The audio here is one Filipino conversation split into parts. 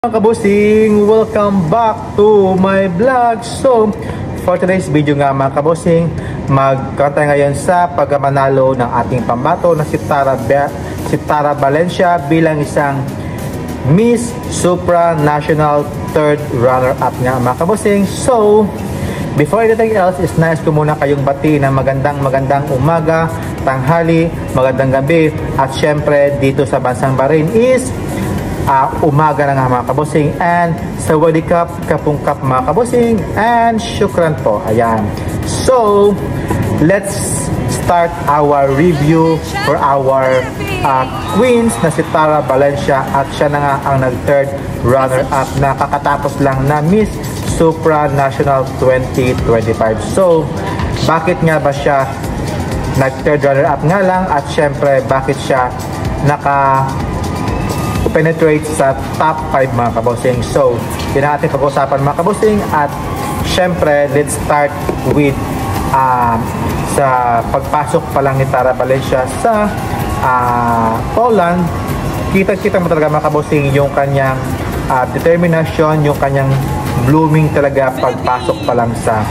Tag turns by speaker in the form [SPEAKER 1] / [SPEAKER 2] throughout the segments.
[SPEAKER 1] Mga kabusing, welcome back to my vlog. So, for today's video nga mga kabusing, magkanta ngayon sa pagkamanalo ng ating pambato na si Tara Valencia bilang isang Miss Supranational third runner-up nga mga kabusing. So, before anything else, is nice ko muna kayong bati ng magandang umaga, tanghali, magandang gabi, at syempre dito sa bansang Bahrain is umaga na nga mga kabusing, and sawadikap, kapungkap mga kabusing, and syukran po. Ayan. So, let's start our review for our queens na si Tara Valencia, at siya na nga ang nag-third runner-up na kakatapos lang na Miss Supranational 2025. So, bakit nga ba siya nag-third runner-up nga lang, at syempre bakit siya penetrate sa top 5 mga kabosing? So, yun ang ating pag-usapan mga kabosing. At syempre, let's start with sa pagpasok pa lang ni Tara Valencia sa Poland. Kita-kita mo talaga mga kabosing yung kanyang determination, yung kanyang blooming talaga pagpasok pa lang sa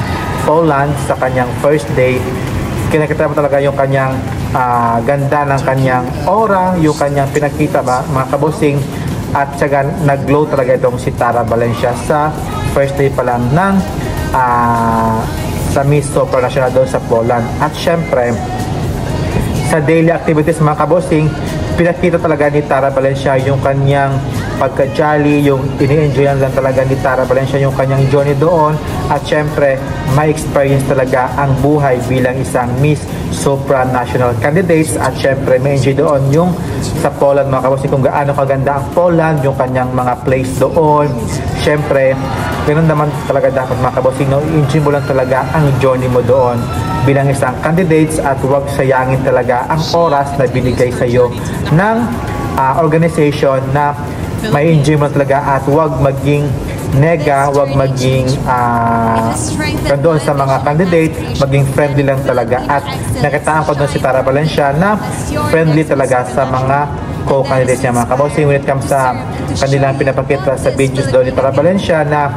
[SPEAKER 1] Poland sa kanyang first day. Kinakita mo talaga yung kanyang ganda ng kanyang aura, yung kanyang pinakita ba mga kabosing, at saka nag-glow talaga itong si Tara Valencia sa first day pa lang ng sa Miss Supranational doon sa Poland. At syempre sa daily activities mga kabosing, pinakita talaga ni Tara Valencia yung kanyang pagka-jolly, yung ini-enjoyan lang talaga ni Tara Valencia yung kanyang journey doon, at syempre may experience talaga ang buhay bilang isang Miss Supranational candidates, at syempre may enjoy doon yung sa Poland mga kabosing, kung gaano kaganda ang Poland, yung kanyang mga place doon. Syempre ganun naman talaga dapat mga kabosing, no? I-enjoy mo lang talaga ang journey mo doon bilang isang candidates, at huwag sayangin talaga ang oras na binigay sa iyo ng organization na may enjoy mo talaga, at huwag maging huwag maging doon sa mga candidate, maging friendly lang talaga. At nakitaan ko doon si Tara Valencia na friendly talaga sa mga co-candidates niya mga kabosing. When it comes sa kanilang pinapakita sa videos doon ni Tara Valencia, na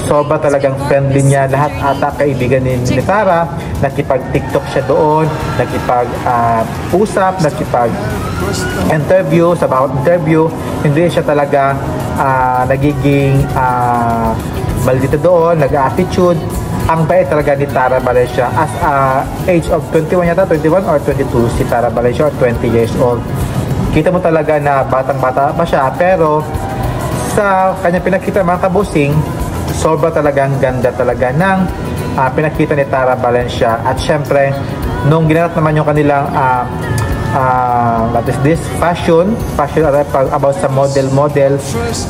[SPEAKER 1] sobra talagang friendly niya. Lahat ata kaibigan ni Tara, nakipag-tiktok siya doon, nakipag-usap, nakipag-interview, sa bawat interview. Hindi siya talaga nagiging maldito doon, nag-attitude. Ang bait talaga ni Tara Valencia. As age of 21 yata, 21 or 22 si Tara Valencia, or 20 years old. Kita mo talaga na batang-bata pa siya, pero sa kanyang pinakita mga kabusing, sobra talagang ganda talaga ng pinakita ni Tara Valencia. At syempre, nung ginanap naman yung kanilang what is this? Fashion about sa model,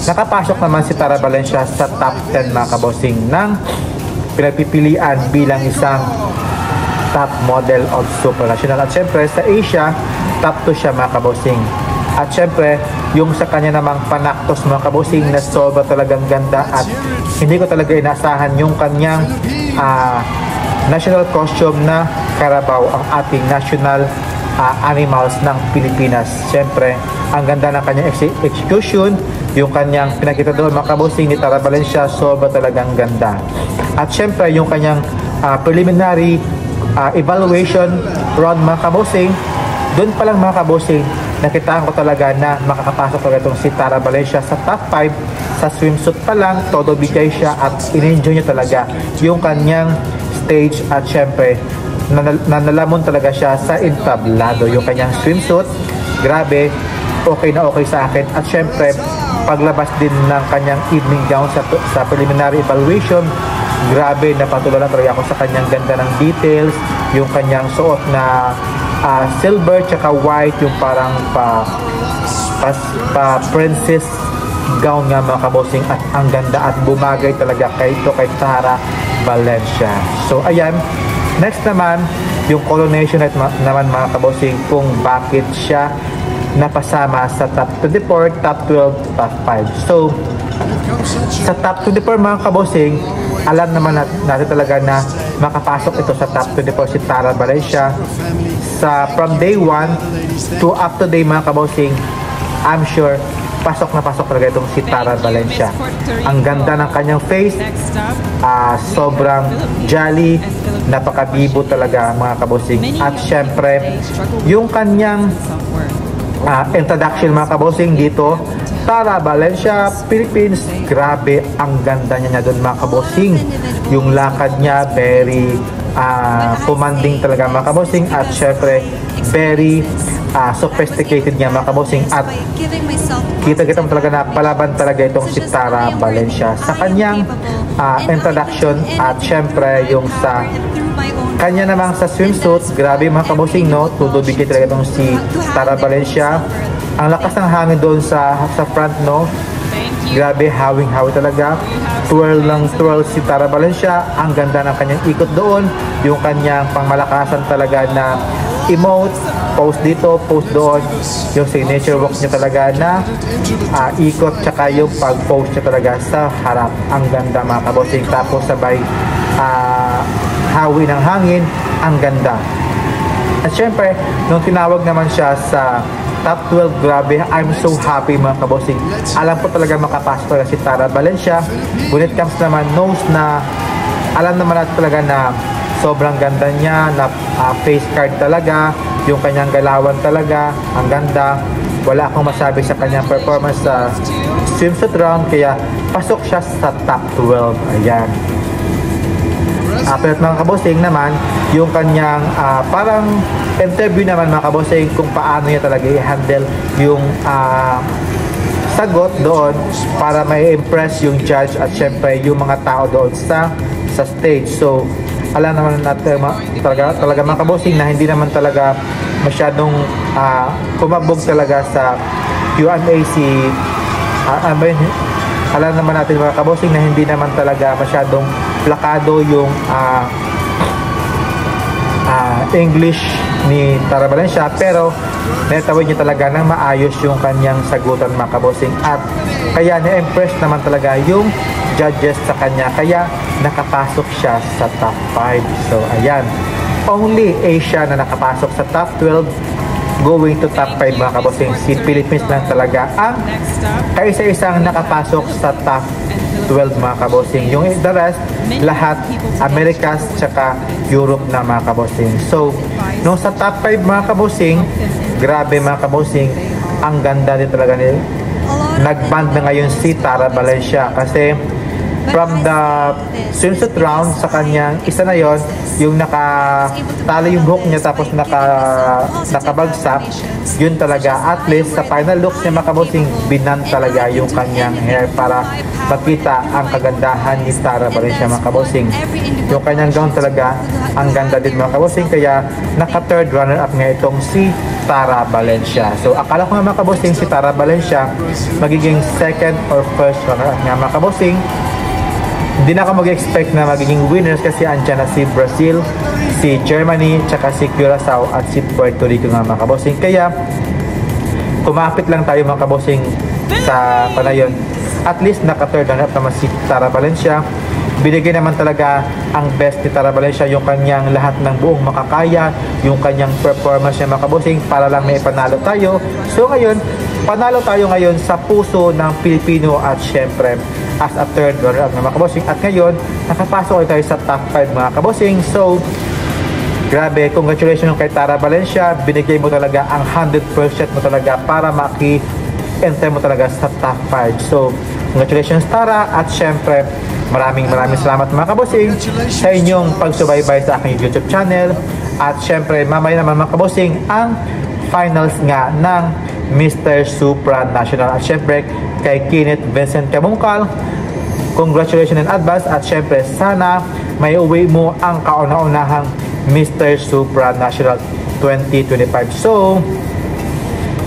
[SPEAKER 1] nakapasok naman si Tara Valencia sa top 10 mga kabosing ng pinagpipilian bilang isang top model of Supranational. At syempre sa Asia, top 2 siya mga kabosing. At syempre yung sa kanya namang panaktos mga kabosing, na sobra talagang ganda, at hindi ko talaga inaasahan yung kanyang national costume na Carabao, ang ating national animals ng Pilipinas. Siyempre, ang ganda ng kanyang execution, yung kanyang pinakita doon mga kabosing ni Tara Valencia, sobra talagang ganda. At siyempre, yung kanyang preliminary evaluation round mga kabosing, doon pa lang mga kabosing, nakitaan ko talaga na makakapasok talaga itong si Tara Valencia sa top 5. Sa swimsuit pa lang, todo bigay siya, at in-enjoy niya talaga yung kanyang stage. At syempre, nanalamon talaga siya sa entablado, yung kanyang swimsuit. Grabe, okay na okay sa akin. At syempre, paglabas din ng kanyang evening gown sa preliminary evaluation, grabe, napatulala talaga ako sa kanyang ganda ng details, yung kanyang suot na silver tsaka white, yung parang pa princess gown nga mga kabosing, at ang ganda at bumagay talaga kay Tara Valencia. So ayan, next naman yung coronation naman mga kabosing, kung bakit siya napasama sa top 24, top 12, top 5. So sa top 24 mga kabosing, alam naman natin talaga na makapasok ito sa top 24 si Tara Valencia. Sa from day 1 to up to day mga kabosing, I'm sure pasok na pasok talaga itong si Tara Valencia. Ang ganda ng kanyang face, sobrang jolly, napakabibo talaga mga kabosing. At syempre, yung kanyang introduction mga kabosing dito, Tara Valencia, Philippines, grabe ang ganda niya doon mga kabosing. Yung lakad niya, very commanding talaga mga kabosing, at syempre, very sophisticated niya mga kabosing, at kita mo talaga na palaban talaga itong si Tara Valencia sa kanyang introduction, at syempre yung sa kanya namang sa swimsuit, grabe mga kabosing, no? Tudubigay talaga itong si Tara Valencia. Ang lakas ng hangin doon sa front, no? Grabe, hawing-hawi talaga. Twirl ng twirl si Tara Valencia. Ang ganda ng kanyang ikot doon. Yung kanyang pangmalakasan talaga na emote, post dito, post doon. Yung signature walk niya talaga na ikot, tsaka yung pag-post niya talaga sa harap. Ang ganda mga kabosing. Tapos sabay hawi ng hangin. Ang ganda. At syempre, nung tinawag naman siya sa top 12, grabe, I'm so happy mga kabosing. Alam ko talaga makapasok talaga si Tara Valencia. When it comes naman, knows na, alam naman natin talaga na sobrang ganda niya, na face card talaga, yung kanyang galawan talaga, ang ganda. Wala akong masabi sa kanyang performance sa swimsuit round, kaya pasok siya sa top 12. Ayan. Pero mga kabosing naman, yung kanyang parang interview naman mga kabosing, kung paano niya talaga i-handle yung sagot doon para may impress yung judge at syempre yung mga tao doon sa stage. So alam naman natin talaga mga kabosing na hindi naman talaga masyadong kumabog talaga sa Q&A si alam naman natin mga kabosing na hindi naman talaga masyadong plakado yung English ni Tara Valencia, pero natawid niya talaga ng maayos yung kanyang sagutan mga kabosing, at kaya na-impress naman talaga yung judges sa kanya, kaya nakapasok siya sa top 5. So ayan, only Asia na nakapasok sa top 12 going to top 5 mga kabosing. Si Philippines lang talaga ang kaisa-isang nakapasok sa top 12 mga kabosing. Yung the rest, lahat Americas tsaka Europe na mga kabosing. So, nung sa top 5 mga kabosing, grabe mga kabosing, ang ganda din talaga nila. Nag-band na ngayon si Tara Valencia kasi from the swimsuit round sa kanyang isa na yon, yung nakatalo yung hook niya tapos nakabagsak, yun talaga. At least sa final looks niya mga kabosing, binan talaga yung kanyang hair para makita ang kagandahan ni Tara Valencia mga kabosing. Yung kanyang gown talaga, ang ganda din mga kabosing, kaya naka third runner up nga itong si Tara Valencia. So akala ko nga mga kabosing si Tara Valencia magiging second or first runner up nga mga kabosing. Hindi na ako mag-expect na magiging winners kasi andyan na si Brazil, si Germany, tsaka si Curaçao at si Puerto Rico nga mga kabosing. Kaya kumapit lang tayo mga kabosing sa panayon. At least naka-third runner-up naman si Tara Valencia. Binigay naman talaga ang best ni Tara Valencia, yung kanyang lahat ng buong makakaya, yung kanyang performance niya mga kabosing, para lang may panalo tayo. So ngayon, panalo tayo ngayon sa puso ng Pilipino at syempre as a third runner-up na mga kabosing. At ngayon, nakapasok tayo sa top 5 mga kabosing. So, grabe, congratulations kay Tara Valencia. Binigay mo talaga ang 100% mo talaga para maki-enter mo talaga sa top 5. So, congratulations Tara, at syempre, maraming salamat mga kabosing sa inyong pagsubaybay sa aking YouTube channel. At syempre, mamaya naman mga kabosing, ang finals nga ng Mr. Supranational. At syempre, kay Kenneth Vincent Cabungcal, congratulations in advance, at syempre sana may uwi mo ang kauna-unahang Mr. Supranational 2025. So,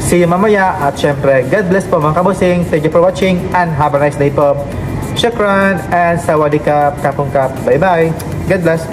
[SPEAKER 1] see you mamaya, at syempre God bless po mga kabosing. Thank you for watching and have a nice day po. Shukran and sawadee ka, kapungkap. Bye bye. God bless.